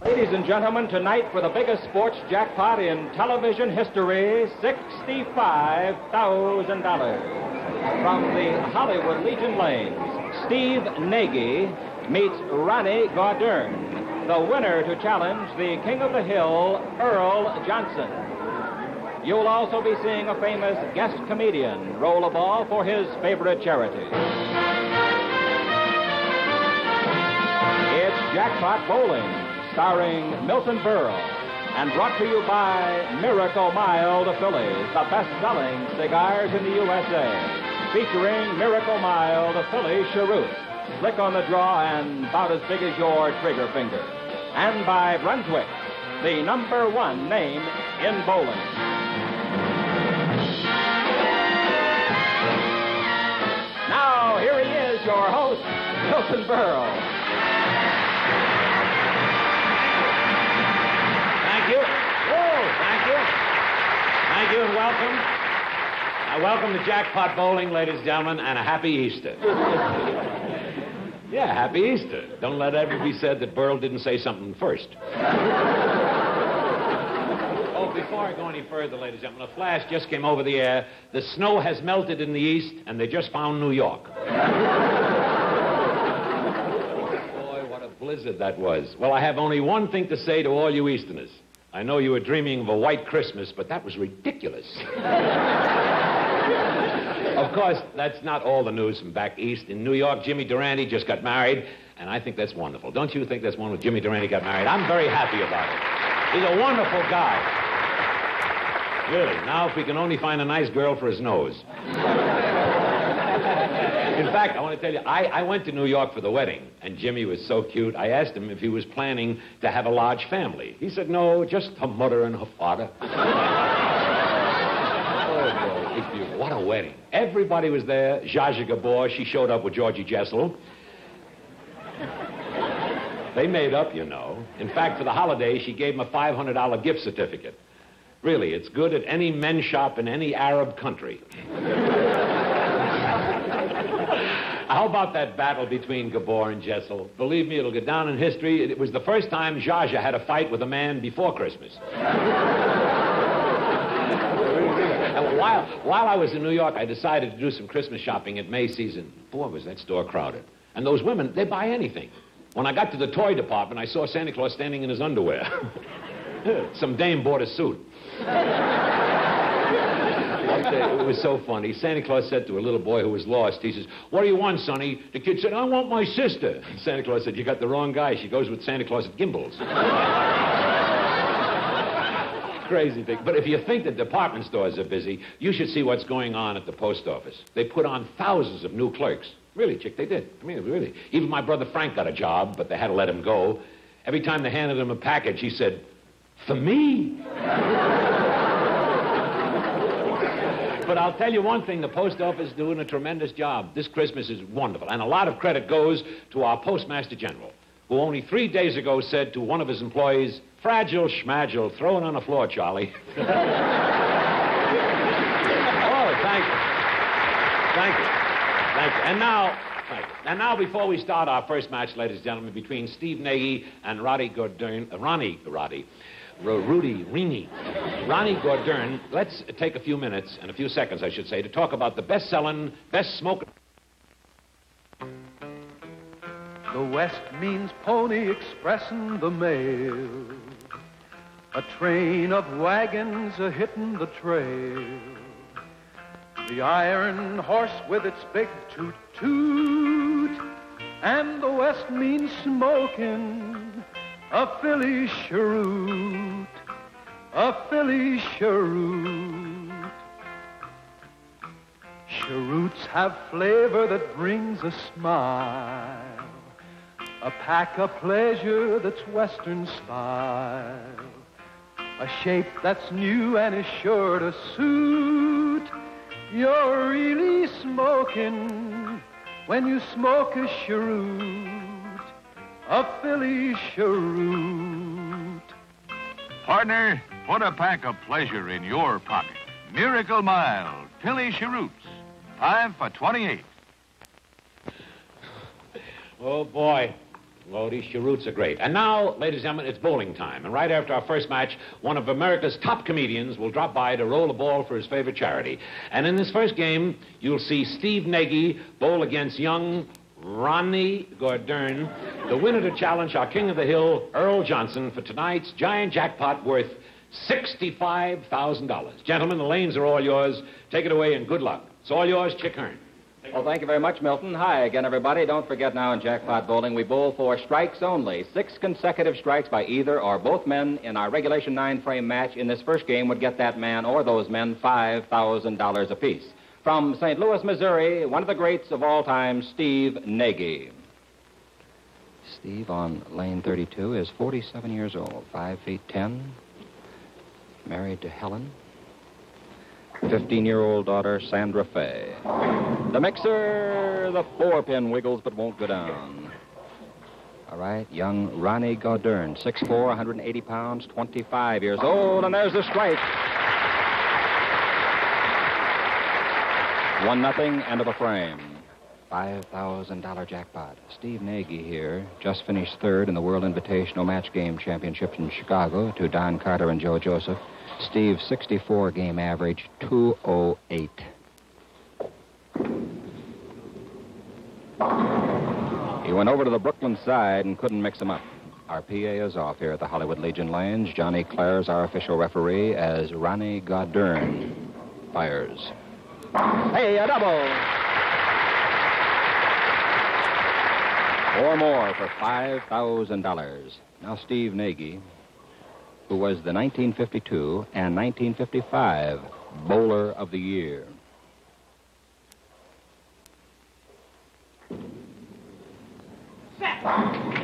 Ladies and gentlemen, tonight for the biggest sports jackpot in television history, $65,000. From the Hollywood Legion Lanes, Steve Nagy meets Ronnie Gaudern, the winner to challenge the King of the Hill, Earl Johnson. You'll also be seeing a famous guest comedian roll a ball for his favorite charity. It's Jackpot Bowling, starring Milton Berle, and brought to you by Miracle Mild Phillies, the best-selling cigars in the USA, featuring Miracle Mild Philly cheroots, slick on the draw and about as big as your trigger finger. And by Brunswick, the #1 name in bowling. Now, here he is, your host, Milton Berle. Thank you. Whoa, thank you. Thank you and welcome. Welcome to Jackpot Bowling, ladies and gentlemen, and a happy Easter. Yeah, happy Easter. Don't let ever be said that Berle didn't say something first. Before I go any further, ladies and gentlemen, a flash just came over the air. The snow has melted in the east, and they just found New York. Boy, what a blizzard that was. Well, I have only one thing to say to all you Easterners. I know you were dreaming of a white Christmas, but that was ridiculous. Of course, that's not all the news from back east. In New York, Jimmy Durante just got married, and I think that's wonderful. Don't you think that's wonderful? Jimmy Durante got married. I'm very happy about it. He's a wonderful guy. Really. Now, if we can only find a nice girl for his nose. In fact, I want to tell you, I went to New York for the wedding, and Jimmy was so cute. I asked him if he was planning to have a large family. He said, no, just her mother and her father. Oh, boy, what a wedding. Everybody was there. Zsa Zsa Gabor, she showed up with Georgie Jessel. They made up, you know. In fact, for the holiday, she gave him a $500 gift certificate. Really, it's good at any men's shop in any Arab country. How about that battle between Gabor and Jessel? Believe me, it'll go down in history. It was the first time Zsa Zsa had a fight with a man before Christmas. And while I was in New York, I decided to do some Christmas shopping at May season. Boy, was that store crowded. And those women, they buy anything. When I got to the toy department, I saw Santa Claus standing in his underwear. Some dame bought a suit. It was so funny. Santa Claus said to a little boy who was lost, he says, what do you want, Sonny? The kid said, I want my sister. Santa Claus said, you got the wrong guy. She goes with Santa Claus at Gimbals. Crazy thing. But if you think the department stores are busy, you should see what's going on at the post office. They put on thousands of new clerks. Really, Chick, they did. I mean, really. Even my brother Frank got a job, but they had to let him go. Every time they handed him a package, he said, for me? But I'll tell you one thing, the post office is doing a tremendous job. This Christmas is wonderful, and a lot of credit goes to our Postmaster General, who only 3 days ago said to one of his employees, fragile schmagile, throw it on the floor, Charlie. Oh, thank you. Thank you. Thank you. And now, before we start our first match, ladies and gentlemen, between Steve Nagy and Ronnie Gaudern, let's take a few minutes, and a few seconds, I should say, to talk about the best-selling, best-smoking... The West means Pony Express and the mail. A train of wagons a-hitting the trail. The iron horse with its big toot-toot. And the West means smoking a Philly cheroot. A Philly cheroot. Cheroots have flavor that brings a smile. A pack of pleasure that's Western style. A shape that's new and is sure to suit. You're really smoking when you smoke a cheroot. A Philly cheroot. Partner, put a pack of pleasure in your pocket. Miracle Mild Philly cheroots. 5 for $28. Oh, boy. Oh, these cheroots are great. And now, ladies and gentlemen, it's bowling time. And right after our first match, one of America's top comedians will drop by to roll a ball for his favorite charity. And in this first game, you'll see Steve Nagy bowl against young Ronnie Gordern, the winner to challenge our King of the Hill, Earl Johnson, for tonight's giant jackpot worth $65,000. Gentlemen, the lanes are all yours. Take it away and good luck. It's all yours, Chick Hearn. Well, thank you very much, Milton. Hi again, everybody. Don't forget now in Jackpot Bowling, we bowl for strikes only. 6 consecutive strikes by either or both men in our regulation 9-frame match in this first game would get that man or those men $5,000 apiece. From St. Louis, Missouri, one of the greats of all time, Steve Nagy. Steve on lane 32 is 47 years old, 5 feet 10, married to Helen. 15-year-old daughter, Sandra Fay. The mixer, the 4-pin wiggles but won't go down. All right, young Ronnie Gordern, 6'4", 180 pounds, 25 years old, and there's the strike. 1-0, end of a frame. $5,000 jackpot. Steve Nagy here just finished third in the World Invitational Match Game Championship in Chicago to Don Carter and Joe Joseph. Steve's 64-game average, 208. He went over to the Brooklyn side and couldn't mix them up. Our PA is off here at the Hollywood Legion Lanes. Johnny Clare's our official referee as Ronnie Gordern fires. Hey, a double! 4 more for $5,000. Now Steve Nagy, who was the 1952 and 1955 Bowler of the Year.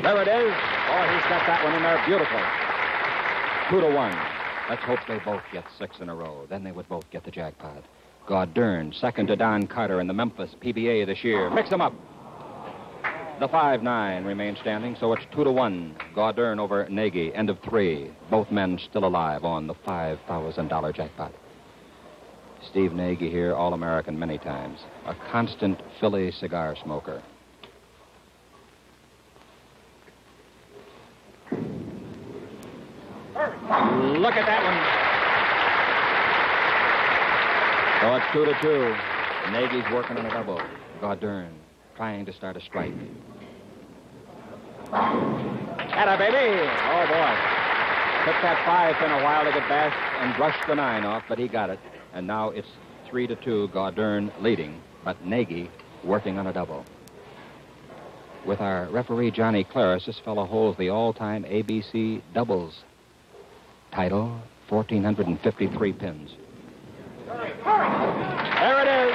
There it is. Oh, he set that one in there beautiful. 2-1. Let's hope they both get 6 in a row. Then they would both get the jackpot. Gordern, second to Don Carter in the Memphis PBA this year. Mix them up. The 5-9 remains standing, so it's 2-1. Gordern over Nagy, end of 3. Both men still alive on the $5,000 jackpot. Steve Nagy here, All-American many times. A constant Philly cigar smoker. Look at that one. So it's 2-2. Nagy's working on a double. Gordern trying to start a strike. Atta, baby! Oh, boy. Took that 5-pin a while to get back and brushed the 9 off, but he got it. And now it's 3-2, Gordern leading, but Nagy working on a double. With our referee, Johnny Claris, this fellow holds the all-time ABC doubles title, 1,453 pins. There it is.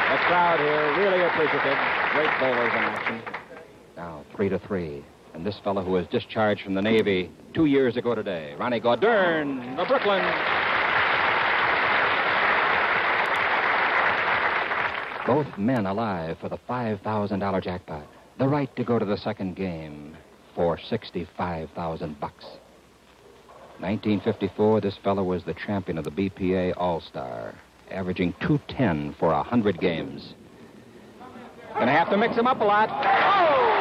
The crowd here really appreciative. Great bowlers in action. Now 3-3. And this fellow who was discharged from the Navy 2 years ago today, Ronnie Gordern, the Brooklyn. Both men alive for the $5,000 jackpot. The right to go to the second game for $65,000. 1954, this fellow was the champion of the BPA All-Star, averaging 210 for 100 games. Gonna have to mix him up a lot. Oh!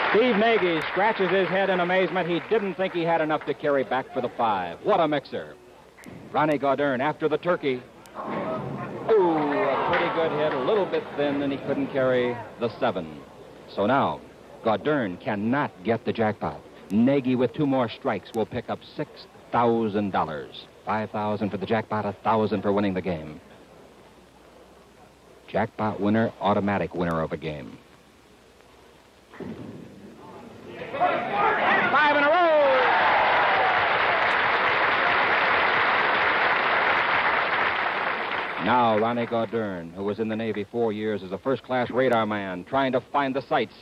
Steve Nagy scratches his head in amazement. He didn't think he had enough to carry back for the 5. What a mixer. Ronnie Gordern after the turkey. Ooh, a pretty good hit, a little bit thin, and he couldn't carry the 7. So now, Gordern cannot get the jackpot. Nagy with 2 more strikes will pick up $6,000. $5,000 for the jackpot, $1,000 for winning the game. Jackpot winner, automatic winner of a game. 5 in a row! Now, Ronnie Gordern, who was in the Navy 4 years as a first-class radar man, trying to find the sights.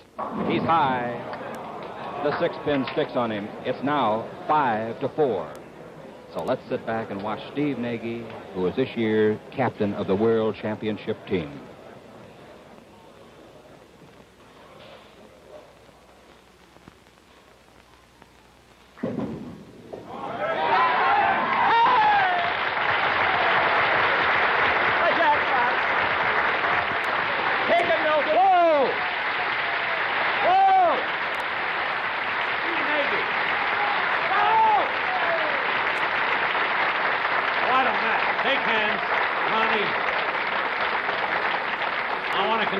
He's high. The 6-pin sticks on him. It's now 5-4. So let's sit back and watch Steve Nagy, who is this year captain of the World Championship team.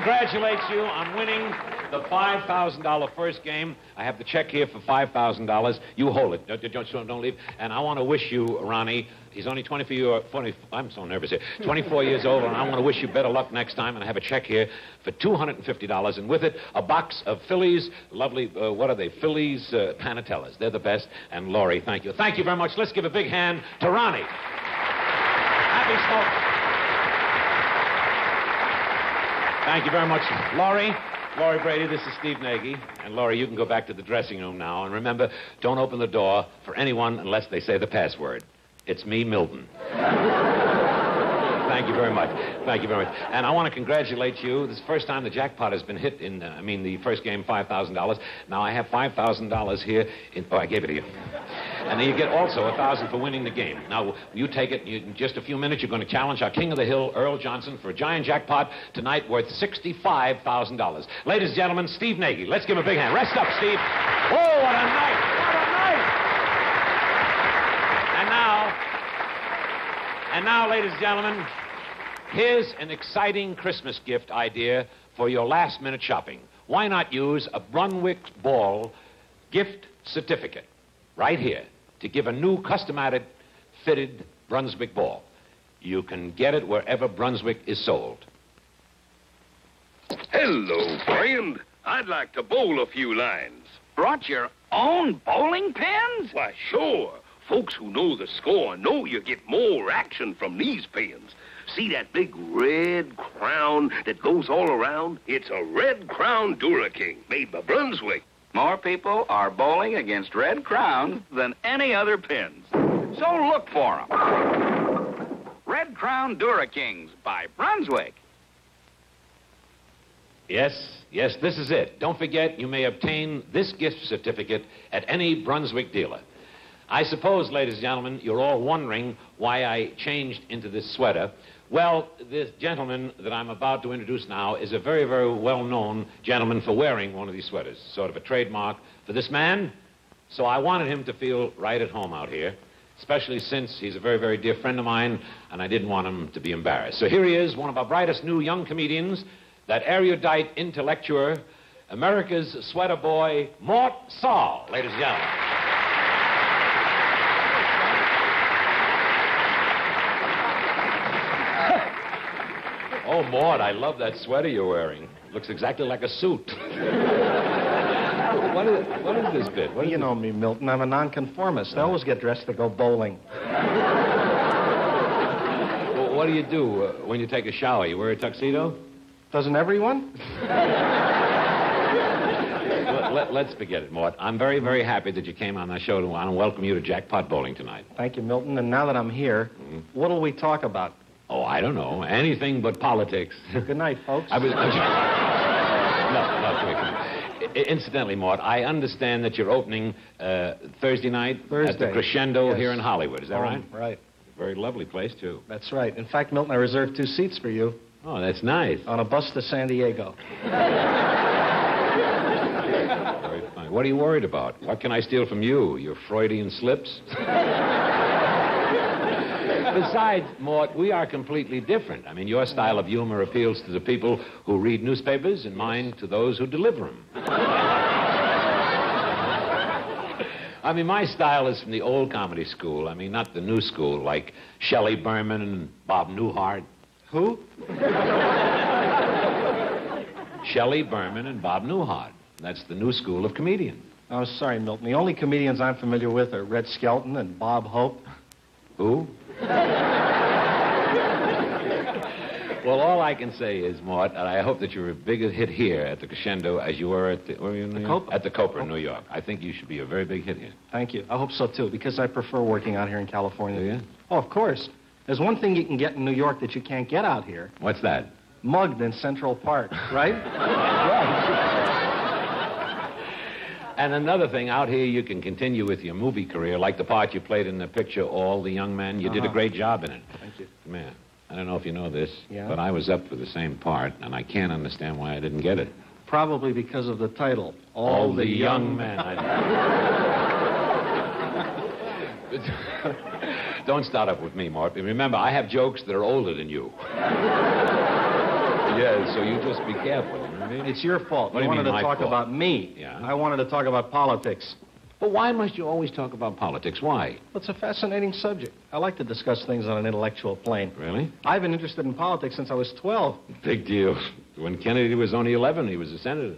congratulate you on winning the $5,000 first game. I have the check here for $5,000. You hold it. Don't leave. And I want to wish you, Ronnie, he's only 24 years old, and I want to wish you better luck next time. And I have a check here for $250, and with it, a box of Phillies, lovely, what are they? Phillies Panatellas. They're the best. And Laurie, thank you. Thank you very much. Let's give a big hand to Ronnie. Happy smoking. Thank you very much, Laurie. Laurie Brady, this is Steve Nagy. And Laurie, you can go back to the dressing room now. And remember, don't open the door for anyone unless they say the password. It's me, Milton. Thank you very much. Thank you very much. And I want to congratulate you. This is the first time the jackpot has been hit in, the first game, $5,000. Now I have $5,000 here. I gave it to you. And then you get also $1,000 for winning the game. Now, you take it. In just a few minutes, you're going to challenge our King of the Hill, Earl Johnson, for a giant jackpot tonight worth $65,000. Ladies and gentlemen, Steve Nagy. Let's give him a big hand. Rest up, Steve. Oh, what a night. What a night. And now, ladies and gentlemen, here's an exciting Christmas gift idea for your last-minute shopping. Why not use a Brunswick Ball gift certificate right here to give a new custom-added fitted Brunswick ball? You can get it wherever Brunswick is sold. Hello, friend. I'd like to bowl a few lines. Brought your own bowling pins? Why, sure. Folks who know the score know you get more action from these pins. See that big red crown that goes all around? It's a Red Crown Dura-King, made by Brunswick. More people are bowling against red crowns than any other pins. So look for them. Red Crown Dura-Kings by Brunswick. Yes, this is it. Don't forget, you may obtain this gift certificate at any Brunswick dealer. I suppose, ladies and gentlemen, you're all wondering why I changed into this sweater. Well, this gentleman that I'm about to introduce now is a very, very well-known gentleman for wearing one of these sweaters. Sort of a trademark for this man. So I wanted him to feel right at home out here, especially since he's a very, very dear friend of mine, and I didn't want him to be embarrassed. So here he is, one of our brightest new young comedians, that erudite intellectual, America's sweater boy, Mort Sahl, ladies and gentlemen. Oh, Mort, I love that sweater you're wearing. Looks exactly like a suit. What is this bit? You know me, Milton. I'm a nonconformist. I always get dressed to go bowling. Well, what do you do when you take a shower? You wear a tuxedo? Doesn't everyone? Let's forget it, Mort. I'm very, very happy that you came on our show, and I want to welcome you to Jackpot Bowling tonight. Thank you, Milton. And now that I'm here, what'll we talk about? Oh, I don't know. Anything but politics. Good night, folks. No, incidentally, Mort, I understand that you're opening Thursday night at the Crescendo here in Hollywood. Is that right? Right. Very lovely place, too. That's right. In fact, Milton, I reserved 2 seats for you. Oh, that's nice. On a bus to San Diego. Very fine. What are you worried about? What can I steal from you? Your Freudian slips? Besides, Mort, we are completely different. I mean, your style of humor appeals to the people who read newspapers, and mine to those who deliver them. I mean, my style is from the old comedy school. I mean, not the new school, like Shelley Berman and Bob Newhart. Who? Shelley Berman and Bob Newhart. That's the new school of comedian. Oh, sorry, Milton. The only comedians I'm familiar with are Red Skelton and Bob Hope. Who? Well, all I can say is, Mort, and I hope that you're a bigger hit here at the Crescendo as you were at the... Were you in New York? At the Copa in New York. I think you should be a very big hit here. Thank you. I hope so, too, because I prefer working out here in California. Do you? Oh, of course. There's one thing you can get in New York that you can't get out here. What's that? Mugged in Central Park, right? Right. And another thing, out here you can continue with your movie career, like the part you played in the picture All the Young Men. You did a great job in it. Thank you. Man, I don't know if you know this, Yeah? but I was up for the same part, and I can't understand why I didn't get it. Probably because of the title. All the Young Men. Don't start up with me, Mort. Remember, I have jokes that are older than you. Yeah, so you just be careful. You know what I mean? It's your fault. What do You you wanted mean, to my talk fault? about me. Yeah. I wanted to talk about politics. But why must you always talk about politics? Why? Well, it's a fascinating subject. I like to discuss things on an intellectual plane. Really? I've been interested in politics since I was 12. Big deal. When Kennedy was only 11, he was a senator.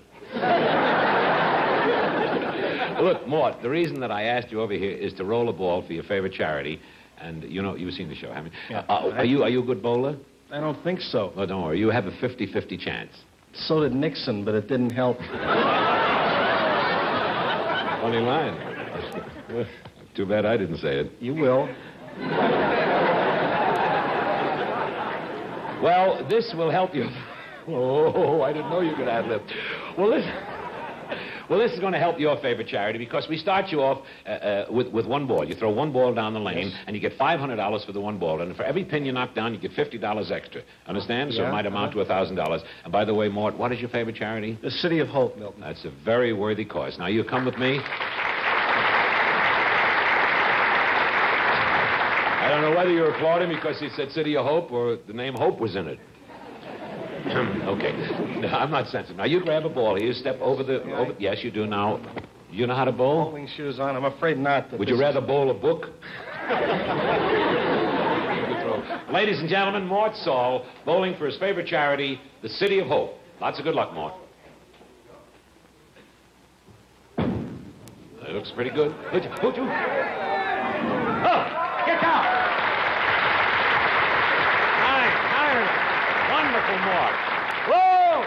Look, Mort, the reason that I asked you over here is to roll a ball for your favorite charity. And, you know, you've seen the show, haven't you? Yeah. Are you a good bowler? I don't think so. Oh, don't worry. You have a 50-50 chance. So did Nixon, but it didn't help. Funny line. Too bad I didn't say it. You will. Well, this will help you. Oh, I didn't know you could ad-lib. Well, this is going to help your favorite charity because we start you off with one ball. You throw one ball down the lane, and you get $500 for the one ball. And for every pin you knock down, you get $50 extra. Understand? So it might amount to $1,000. And by the way, Mort, what is your favorite charity? The City of Hope, Milton. That's a very worthy cause. Now, you come with me. I don't know whether you're applauding because he said City of Hope or the name Hope was in it. Okay. No, I'm not sensitive. Now, you grab a ball here. You step over the... Yes, you do now. You know how to bowl? Bowling shoes on. I'm afraid not. Would you rather bowl a book? Ladies and gentlemen, Mort Sahl, bowling for his favorite charity, the City of Hope. Lots of good luck, Mort. That looks pretty good. Oh, get down! Nine. Wonderful, Mort. Whoa!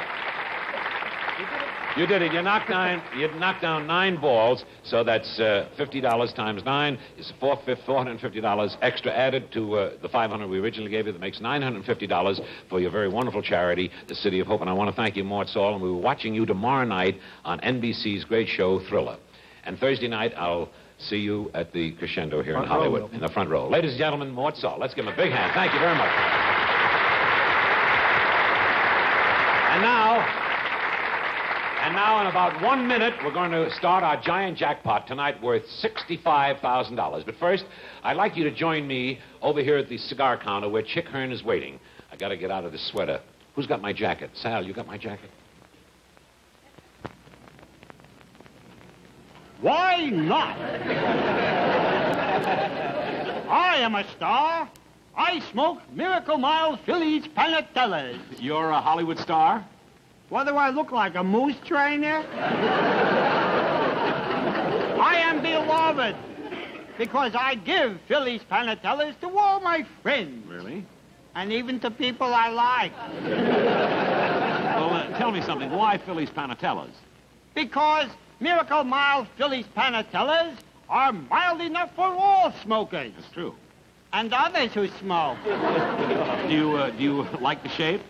You did it. You knocked down 9 balls, so that's $50 times 9 is $450 extra added to the $500 we originally gave you. That makes $950 for your very wonderful charity, the City of Hope. And I want to thank you, Mort Sahl, and we were watching you tomorrow night on NBC's great show, Thriller. And Thursday night, I'll see you at the Crescendo here in Hollywood, in the front row. Ladies and gentlemen, Mort Sahl. Let's give him a big hand. Thank you very much. And now, in about 1 minute, we're going to start our giant jackpot tonight worth $65,000. But first, I'd like you to join me over here at the cigar counter where Chick Hearn is waiting. I got to get out of this sweater. Who's got my jacket? Sal, you got my jacket? Why not? I am a star. I smoke Miracle Mile Phillies Panatellas. You're a Hollywood star? What do I look like, a moose trainer? I am beloved because I give Phillies Panatellas to all my friends. Really? And even to people I like. Well, tell me something. Why Phillies Panatellas? Because Miracle Mile Phillies Panatellas are mild enough for all smokers. That's true. And others who smoke. Do you like the shape?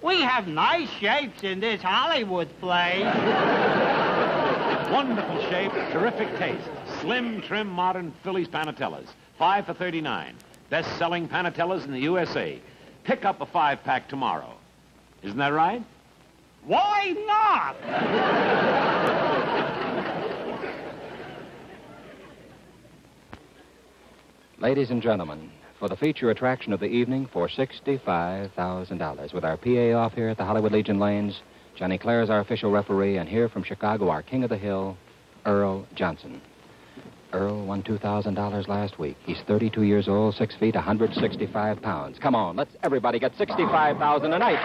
We have nice shapes in this Hollywood place. Wonderful shape, terrific taste. Slim, trim, modern Phillies Panatellas. 5 for $39. Best-selling Panatellas in the USA. Pick up a 5-pack tomorrow. Isn't that right? Why not? Ladies and gentlemen, for the feature attraction of the evening for $65,000. With our PA off here at the Hollywood Legion Lanes, Johnny Clare's our official referee, and here from Chicago, our king of the hill, Earl Johnson. Earl won $2,000 last week. He's 32 years old, 6 feet, 165 pounds. Come on, let's everybody get $65,000 tonight.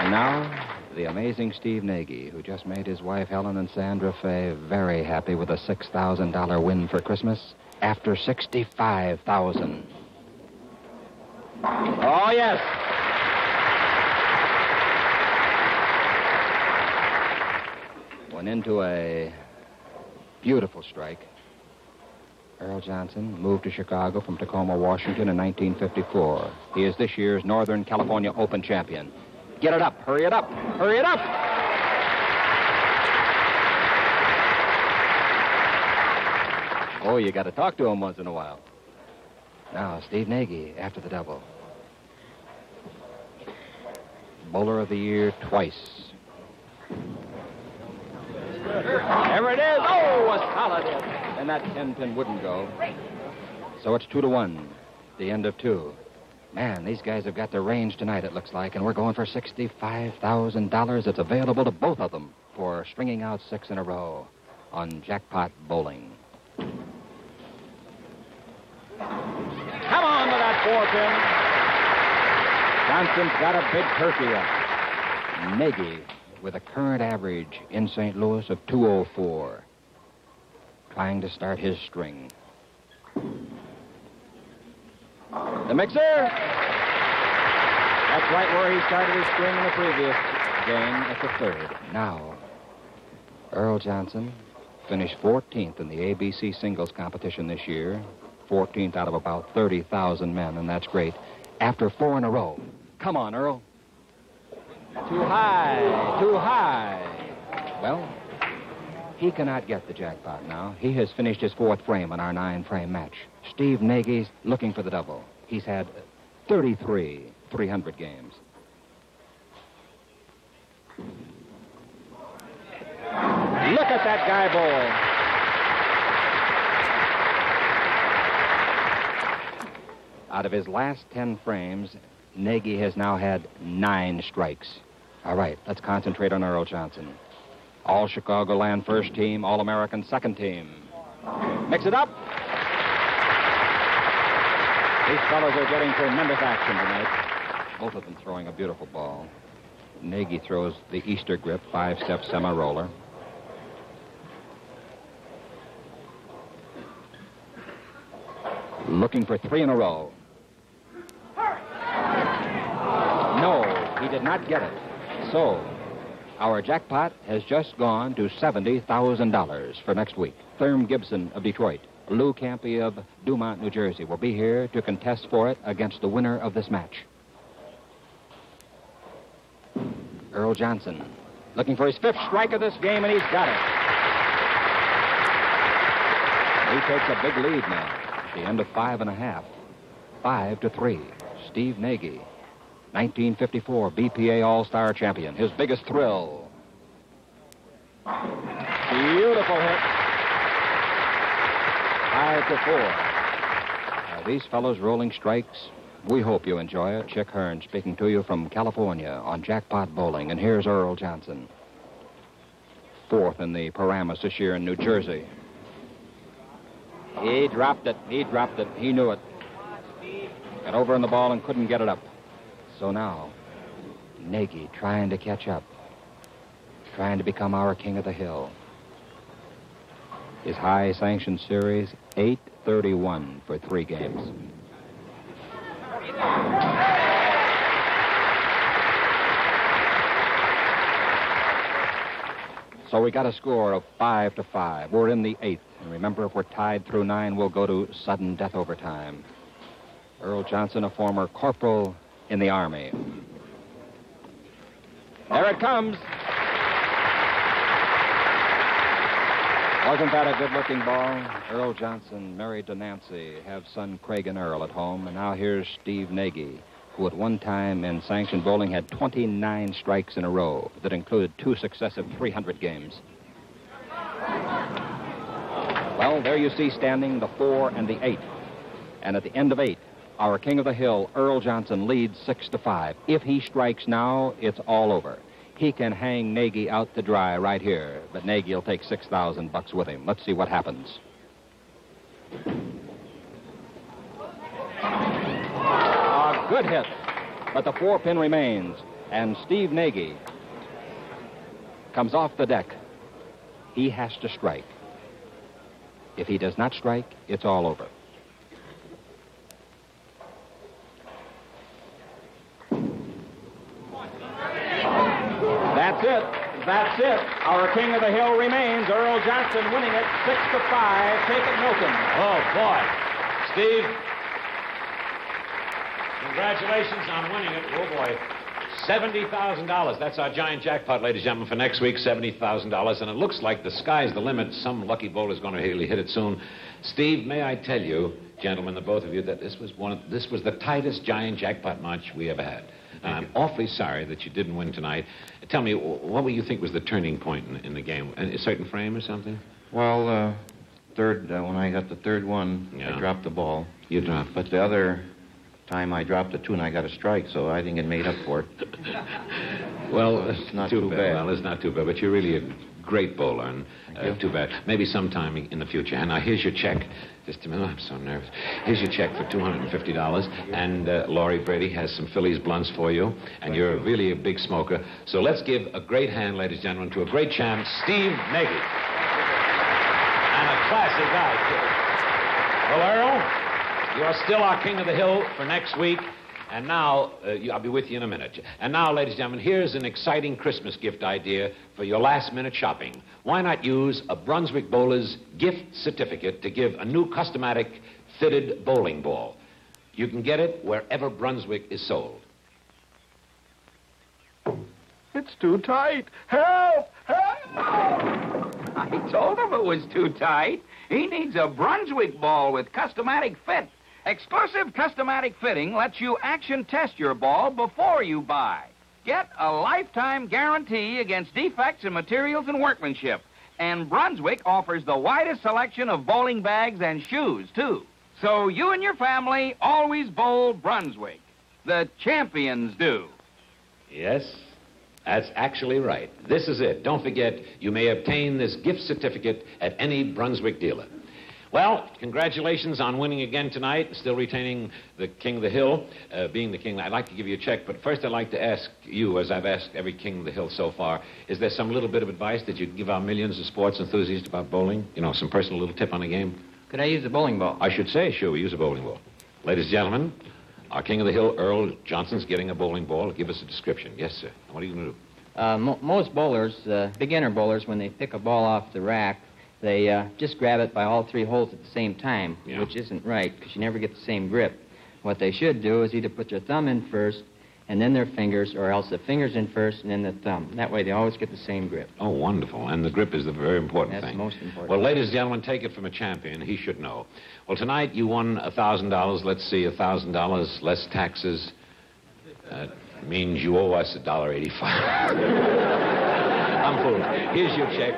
And now, the amazing Steve Nagy, who just made his wife Helen and Sandra Fay very happy with a $6,000 win for Christmas after $65,000. Oh, yes. Went into a beautiful strike. Earl Johnson moved to Chicago from Tacoma, Washington in 1954. He is this year's Northern California Open champion. Get it up. Hurry it up. Hurry it up. Oh, you got to talk to him once in a while. Now, Steve Nagy after the double. Bowler of the Year twice. There it is. Oh, a solid hit. And that 10-pin wouldn't go. So it's 2-1. The end of 2. Man, these guys have got the range tonight, it looks like, and we're going for $65,000. It's available to both of them for stringing out 6 in a row on Jackpot Bowling. Come on to that 4-pin. Johnson's got a big turkey up. Nagy with a current average in St. Louis of 204. Trying to start his string. The mixer. That's right where he started his string in the previous game at the 3rd. Now, Earl Johnson finished 14th in the ABC singles competition this year. 14th out of about 30,000 men, and that's great. After 4 in a row. Come on, Earl. Too high, too high. Well, he cannot get the jackpot now. He has finished his 4th frame on our 9-frame match. Steve Nagy's looking for the double. He's had 33 300 games. Look at that guy bowl. Out of his last 10 frames, Nagy has now had 9 strikes. All right, let's concentrate on Earl Johnson. All Chicagoland first team, All-American second team. Mix it up. These fellows are getting tremendous action tonight. Both of them throwing a beautiful ball. Nagy throws the Easter grip, 5-step semi-roller. Looking for 3 in a row. No, he did not get it. So, our jackpot has just gone to $70,000 for next week. Thurm Gibson of Detroit, Lou Campy of Dumont, New Jersey, will be here to contest for it against the winner of this match. Earl Johnson, looking for his 5th strike of this game, and he's got it. He takes a big lead now. At the end of 5 1/2. 5-3. Steve Nagy, 1954 BPA All-Star champion. His biggest thrill. Beautiful hit. 5-4. Now, these fellows rolling strikes. We hope you enjoy it. Chick Hearn speaking to you from California on Jackpot Bowling. And here's Earl Johnson. 4th in the Paramus this year in New Jersey. He dropped it. He dropped it. He knew it. Got over on the ball and couldn't get it up. So now, Nagy trying to catch up. Trying to become our king of the hill. His high sanctioned series, 831 for 3 games. So we got a score of 5-5. We're in the 8th. And remember, if we're tied through 9, we'll go to sudden death overtime. Earl Johnson, a former corporal in the Army. There it comes. Wasn't that a good-looking ball? Earl Johnson, married to Nancy, have son Craig and Earl at home. And now here's Steve Nagy, who at one time in sanctioned bowling had 29 strikes in a row that included 2 successive 300 games. Well, there you see standing the 4 and the 8. And at the end of 8, our king of the hill, Earl Johnson, leads 6-5. If he strikes now, it's all over. He can hang Nagy out to dry right here, but Nagy will take $6,000 with him. Let's see what happens. A good hit, but the 4-pin remains, and Steve Nagy comes off the deck. He has to strike. If he does not strike, it's all over. That's it. That's it. Our king of the hill remains. Earl Johnson winning it 6-5. Take it, Milton. Oh, boy. Steve, congratulations on winning it. Oh, boy. $70,000. That's our giant jackpot, ladies and gentlemen, for next week, $70,000. And it looks like the sky's the limit. Some lucky bowler's going to really hit it soon. Steve, may I tell you, gentlemen, the both of you, that this was the tightest giant jackpot match we ever had. And I'm awfully sorry that you didn't win tonight. Tell me, what do you think was the turning point in the game? A certain frame or something? Well, third, when I got the third one, Yeah. I dropped the ball. You dropped. But the other time I dropped the 2 and I got a strike, so I think it made up for it. Well, So it's not too too bad. bad. Well, it's not too bad, but you're really a great bowler, and you. too bad. Maybe sometime in the future. And now here's your check. Just a minute, I'm so nervous. Here's your check for $250, and Laurie Brady has some Phillies blunts for you, and you're really a big smoker. So let's give a great hand, ladies and gentlemen, to a great champ, Steve Nagy. And a classy guy, too. Well, Earl, you are still our King of the Hill for next week. And now, I'll be with you in a minute. And now, ladies and gentlemen, here's an exciting Christmas gift idea for your last-minute shopping. Why not use a Brunswick Bowler's gift certificate to give a new customatic fitted bowling ball? You can get it wherever Brunswick is sold. It's too tight. Help! Help! I told him it was too tight. He needs a Brunswick ball with customatic fit. Exclusive customatic fitting lets you action test your ball before you buy. Get a lifetime guarantee against defects in materials and workmanship. And Brunswick offers the widest selection of bowling bags and shoes, too. So you and your family always bowl Brunswick. The champions do. Yes, that's actually right. This is it. Don't forget, you may obtain this gift certificate at any Brunswick dealer. Well, congratulations on winning again tonight, still retaining the King of the Hill, being the king. I'd like to give you a check, but first I'd like to ask you, as I've asked every King of the Hill so far, is there some little bit of advice that you'd give our millions of sports enthusiasts about bowling? You know, some personal little tip on the game? Could I use a bowling ball? I should say, sure, we use a bowling ball. Ladies and gentlemen, our King of the Hill, Earl Johnson's getting a bowling ball. Give us a description. Yes, sir. What are you going to do? Most bowlers, beginner bowlers, when they pick a ball off the rack, they just grab it by all 3 holes at the same time, Yeah. which isn't right because you never get the same grip. What they should do is either put their thumb in first and then their fingers, or else the fingers in first and then the thumb. That way they always get the same grip. Oh, wonderful. And the grip is the very important That's thing. the most important. Well, ladies and gentlemen, take it from a champion. He should know. Well, tonight you won $1,000. Let's see, $1,000 less taxes. Means you owe us $1.85. I'm fooling. Here's your check.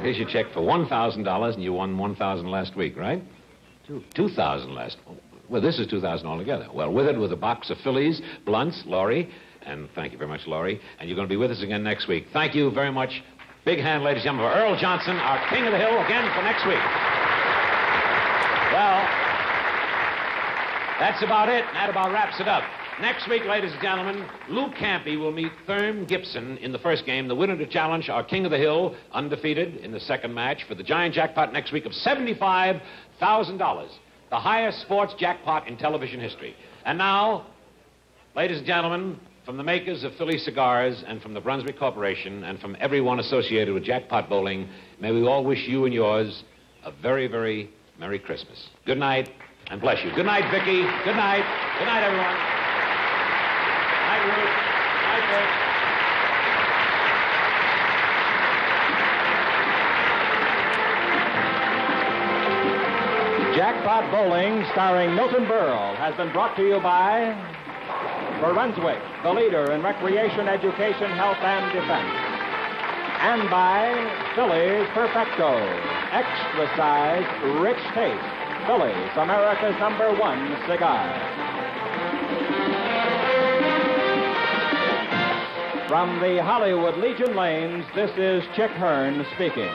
Here's your check for $1,000, and you won $1,000 last week, right? $2,000 last. Well, this is $2,000 altogether. Well, with it, with a box of Phillies, blunts, Laurie, and thank you very much, Laurie. And you're going to be with us again next week. Thank you very much. Big hand, ladies and gentlemen, for Earl Johnson, our King of the Hill, again for next week. Well, that's about it. That about wraps it up. Next week, ladies and gentlemen, Lou Campy will meet Thurm Gibson in the first game. The winner to challenge our King of the Hill, undefeated in the second match, for the giant jackpot next week of $75,000. The highest sports jackpot in television history. And now, ladies and gentlemen, from the makers of Philly cigars and from the Brunswick Corporation and from everyone associated with Jackpot Bowling, may we all wish you and yours a very, very Merry Christmas. Good night, and bless you. Good night, Vicki. Good night. Good night, everyone. Night, Ruth. Night, Vic. Jackpot Bowling, starring Milton Berle, has been brought to you by Brunswick, the leader in recreation, education, health, and defense. And by Phillies Perfecto, extra size, rich taste. Phillies, America's #1 cigar. From the Hollywood Legion Lanes, this is Chick Hearn speaking.